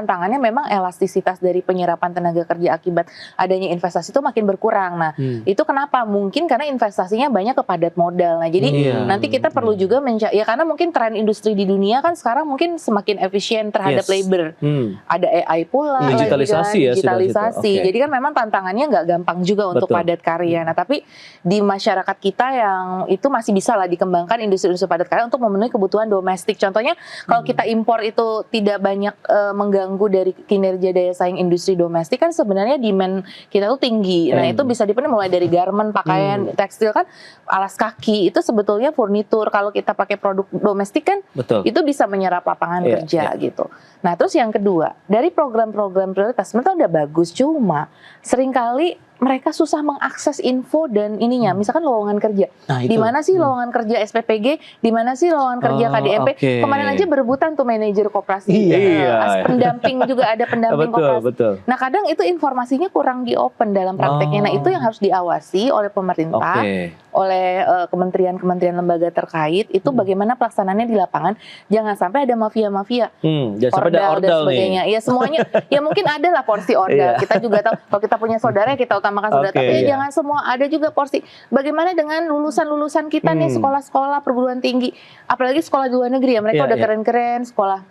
tantangannya memang elastisitas dari penyerapan tenaga kerja akibat adanya investasi itu makin berkurang. Nah, itu kenapa? Mungkin karena investasinya banyak ke padat modal. Nah, jadi nanti kita perlu juga ya karena mungkin tren industri di dunia kan sekarang mungkin semakin efisien terhadap labor. Ada AI pula, digitalisasi digitalisasi. Jadi kan memang tantangannya nggak gampang juga untuk padat karya. Nah, tapi di masyarakat kita yang itu masih bisa lah dikembangkan industri-industri padat karya untuk memenuhi kebutuhan domestik. Contohnya kalau kita impor itu tidak banyak mengganggu dari kinerja daya saing industri domestik kan sebenarnya demand kita tuh tinggi. Nah, itu bisa dipenuhi mulai dari garment, pakaian, tekstil kan, alas kaki itu sebetulnya furnitur. Kalau kita pakai produk domestik kan itu bisa menyerap lapangan kerja gitu. Nah, terus yang kedua, dari program-program prioritas sebenarnya udah bagus, cuma seringkali mereka susah mengakses info dan ininya, misalkan lowongan kerja. Nah, di mana sih lowongan kerja SPPG? Di mana sih lowongan kerja KDMP? Kemarin aja berebutan tuh manajer koperasi. Pendamping juga ada pendamping koperasi. Nah, kadang itu informasinya kurang di-open dalam prakteknya. Nah, itu yang harus diawasi oleh pemerintah, oleh kementerian-kementerian lembaga terkait. Itu bagaimana pelaksanaannya di lapangan. Jangan sampai ada mafia-mafia. Jangan sampai ada ordal dan sebagainya. Ya semuanya, ya mungkin ada lah porsi ordal. Kita juga tahu, kalau kita punya saudara kita utamakan saudara. Tapi jangan semua, ada juga porsi. Bagaimana dengan lulusan-lulusan kita nih, sekolah-sekolah perguruan tinggi, apalagi sekolah di luar negeri ya, mereka udah keren-keren, sekolah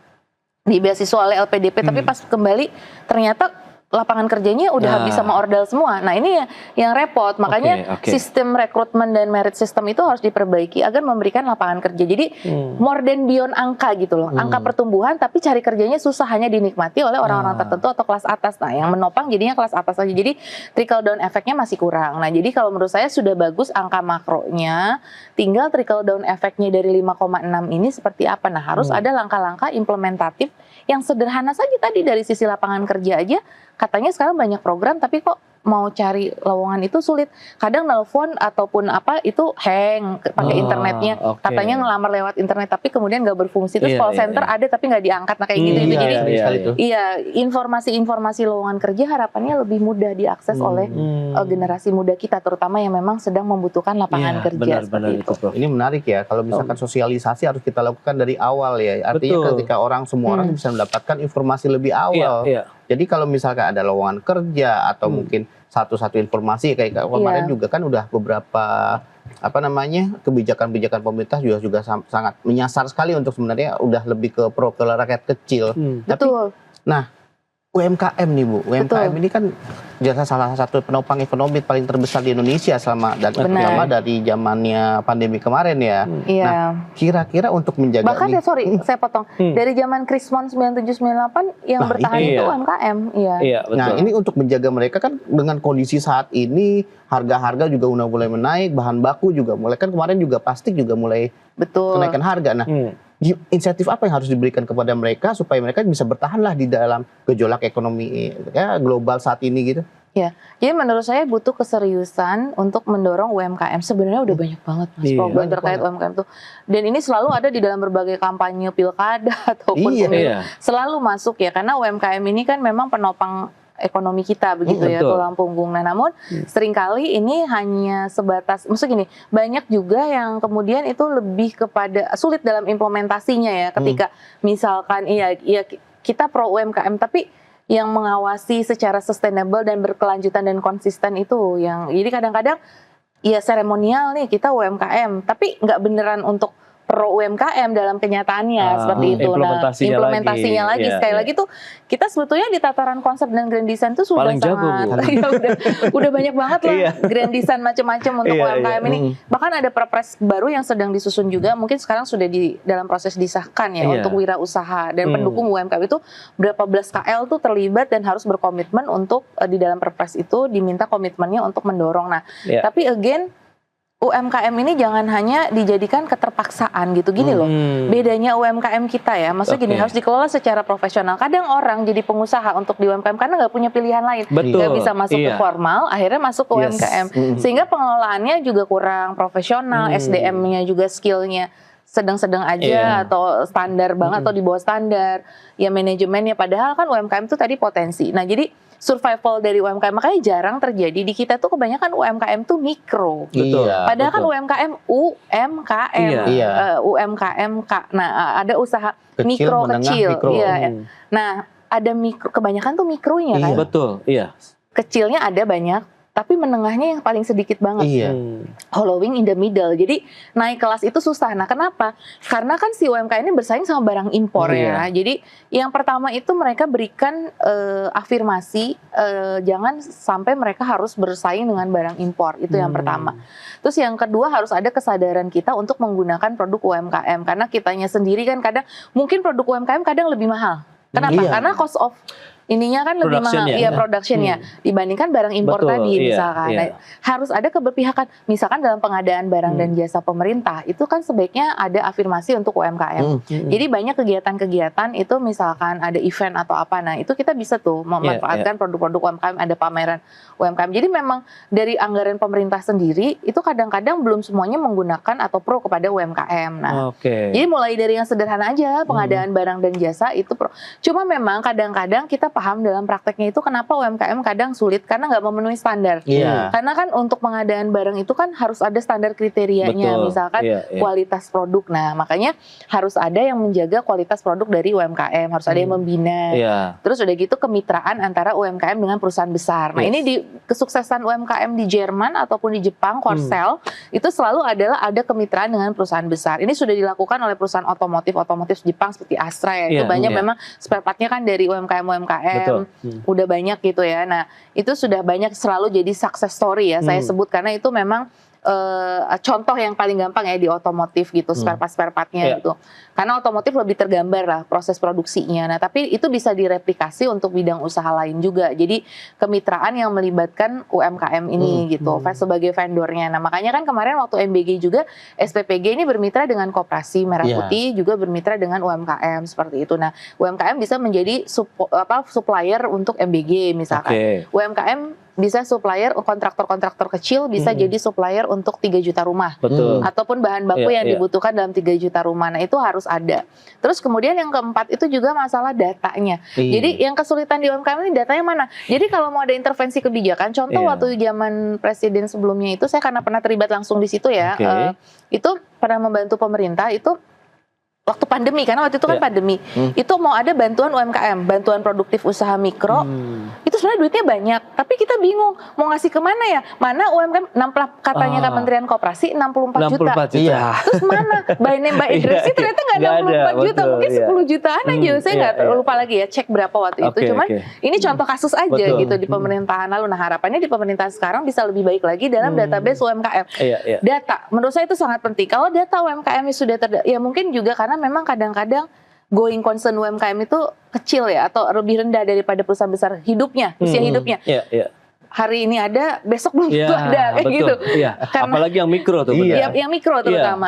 di beasiswa oleh LPDP, tapi pas kembali ternyata lapangan kerjanya udah habis sama ordal semua. Nah, ini yang repot. Makanya sistem rekrutmen dan merit system itu harus diperbaiki agar memberikan lapangan kerja. Jadi more than beyond angka gitu loh. Angka pertumbuhan tapi cari kerjanya susah, hanya dinikmati oleh orang-orang tertentu atau kelas atas. Nah, yang menopang jadinya kelas atas aja. Jadi trickle down efeknya masih kurang. Nah, jadi kalau menurut saya sudah bagus angka makronya, tinggal trickle down efeknya dari 5,6 ini seperti apa. Nah, harus ada langkah-langkah implementatif yang sederhana saja tadi dari sisi lapangan kerja aja. Katanya sekarang banyak program, tapi kok mau cari lowongan itu sulit. Kadang nelpon ataupun apa itu hang pakai internetnya. Katanya ngelamar lewat internet, tapi kemudian nggak berfungsi. Terus call center ada tapi nggak diangkat. Nah, kayak gitu. Jadi informasi-informasi lowongan kerja harapannya lebih mudah diakses oleh generasi muda kita, terutama yang memang sedang membutuhkan lapangan kerja. Benar, itu. Ini menarik ya. Kalau misalkan sosialisasi harus kita lakukan dari awal ya. Artinya ketika semua orang bisa mendapatkan informasi lebih awal. Jadi kalau misalkan ada lowongan kerja atau mungkin satu-satu informasi kayak kemarin juga kan udah beberapa kebijakan-kebijakan pemerintah juga sangat menyasar sekali untuk sebenarnya udah lebih ke rakyat kecil. Betul. Nah, UMKM nih Bu, UMKM ini kan jelas salah satu penopang ekonomi paling terbesar di Indonesia selama dari zamannya pandemi kemarin ya. Nah, kira-kira untuk menjaga bahkan saya potong dari zaman Krismon 9798 yang bertahan itu UMKM. Nah, ini untuk menjaga mereka kan dengan kondisi saat ini harga-harga juga udah mulai menaik, bahan baku juga mulai, kan kemarin juga plastik juga mulai kenaikan harga. Nah, insentif apa yang harus diberikan kepada mereka supaya mereka bisa bertahanlah di dalam gejolak ekonomi global saat ini gitu? Ya, jadi menurut saya butuh keseriusan untuk mendorong UMKM. Sebenarnya udah banyak banget program terkait UMKM tuh. Dan ini selalu ada di dalam berbagai kampanye pilkada ataupun pemilu. Selalu masuk ya, karena UMKM ini kan memang penopang ekonomi kita begitu ya, tulang punggung. Nah, namun seringkali ini hanya sebatas, maksudnya gini, banyak juga yang kemudian itu lebih kepada sulit dalam implementasinya ya, ketika misalkan kita pro UMKM tapi yang mengawasi secara sustainable dan berkelanjutan dan konsisten itu yang, jadi kadang-kadang ya seremonial nih kita UMKM tapi nggak beneran untuk pro UMKM dalam kenyataannya seperti itu. Implementasinya lagi sekali lagi tuh kita sebetulnya di tataran konsep dan grand design tuh sudah paling sangat udah banyak banget lah grand design macam-macam untuk UMKM ini. Bahkan ada perpres baru yang sedang disusun juga, mungkin sekarang sudah di dalam proses disahkan ya untuk wirausaha dan pendukung UMKM itu berapa belas KL tuh terlibat dan harus berkomitmen untuk di dalam perpres itu diminta komitmennya untuk mendorong. Nah, tapi again UMKM ini jangan hanya dijadikan keterpaksaan gitu, gini loh. Bedanya UMKM kita ya, maksudnya gini, harus dikelola secara profesional. Kadang orang jadi pengusaha untuk di UMKM karena nggak punya pilihan lain, nggak bisa masuk ke formal, akhirnya masuk ke UMKM, sehingga pengelolaannya juga kurang profesional, SDM-nya juga skillnya sedang-sedang aja atau standar banget atau di bawah standar, ya manajemennya. Padahal kan UMKM itu tadi potensi. Nah, jadi survival dari UMKM makanya jarang terjadi di kita tuh, kebanyakan UMKM tuh mikro. Padahal kan UMKM UMKM. Nah, ada usaha mikro kecil. Nah, ada mikro, kebanyakan tuh mikronya kan. Betul, iya. Kecilnya ada banyak, tapi menengahnya yang paling sedikit banget. Iya. Hollowing in the middle. Jadi naik kelas itu susah. Nah, kenapa? Karena kan si UMKM ini bersaing sama barang impor ya. Jadi yang pertama itu mereka berikan afirmasi jangan sampai mereka harus bersaing dengan barang impor. Itu yang pertama. Terus yang kedua harus ada kesadaran kita untuk menggunakan produk UMKM, karena kitanya sendiri kan kadang mungkin produk UMKM kadang lebih mahal. Kenapa? Karena cost of ininya kan lebih mahal, productionnya dibandingkan barang impor tadi misalkan. Nah, harus ada keberpihakan. Misalkan dalam pengadaan barang dan jasa pemerintah itu kan sebaiknya ada afirmasi untuk UMKM. Jadi banyak kegiatan-kegiatan itu misalkan ada event atau apa, nah itu kita bisa tuh memanfaatkan produk-produk UMKM, ada pameran UMKM. Jadi memang dari anggaran pemerintah sendiri itu kadang-kadang belum semuanya menggunakan atau pro kepada UMKM. Nah, jadi mulai dari yang sederhana aja pengadaan barang dan jasa itu pro. Cuma memang kadang-kadang kita paham dalam prakteknya itu kenapa UMKM kadang sulit karena nggak memenuhi standar. Karena kan untuk pengadaan barang itu kan harus ada standar kriterianya, misalkan kualitas produk. Nah, makanya harus ada yang menjaga kualitas produk dari UMKM, harus ada yang membina. Terus udah gitu kemitraan antara UMKM dengan perusahaan besar. Nah, ini di kesuksesan UMKM di Jerman ataupun di Jepang, Korsel, itu selalu adalah ada kemitraan dengan perusahaan besar. Ini sudah dilakukan oleh perusahaan otomotif Jepang seperti Astra ya. Itu banyak memang spare part-nya kan dari UMKM. Udah banyak gitu ya. Nah, itu sudah banyak selalu jadi success story ya saya sebut, karena itu memang contoh yang paling gampang ya di otomotif gitu, spare part-nya gitu. Karena otomotif lebih tergambar lah proses produksinya. Nah, tapi itu bisa direplikasi untuk bidang usaha lain juga. Jadi kemitraan yang melibatkan UMKM ini gitu, sebagai vendornya. Nah, makanya kan kemarin waktu MBG juga SPPG ini bermitra dengan Koperasi Merah Putih, juga bermitra dengan UMKM seperti itu. Nah, UMKM bisa menjadi supplier untuk MBG misalkan. UMKM bisa supplier kontraktor-kontraktor kecil, bisa jadi supplier untuk 3 juta rumah. Ataupun bahan baku yang dibutuhkan dalam 3 juta rumah. Nah, itu harus ada. Terus kemudian yang keempat itu juga masalah datanya. Jadi yang kesulitan di UMKM ini datanya mana? Jadi kalau mau ada intervensi kebijakan, contoh waktu zaman presiden sebelumnya itu saya karena pernah terlibat langsung di situ ya, itu pernah membantu pemerintah itu waktu pandemi, karena waktu itu kan pandemi, itu mau ada bantuan UMKM, bantuan produktif usaha mikro, itu sebenarnya duitnya banyak, tapi kita bingung mau ngasih kemana ya, mana UMKM, katanya Kementerian Koperasi 64 juta. Terus mana by name by address ternyata nggak 64 juta, mungkin 10 jutaan aja, saya nggak lupa lagi ya cek berapa waktu itu, cuman ini contoh kasus aja gitu di pemerintahan lalu. Nah, harapannya di pemerintahan sekarang bisa lebih baik lagi dalam database UMKM. Data, menurut saya itu sangat penting. Kalau data UMKM sudah ya mungkin juga karena memang kadang-kadang going concern UMKM itu kecil ya, atau lebih rendah daripada perusahaan besar hidupnya, usia hidupnya. Hari ini ada, besok belum ada kayak gitu. Apalagi yang mikro tuh. Yang mikro terutama.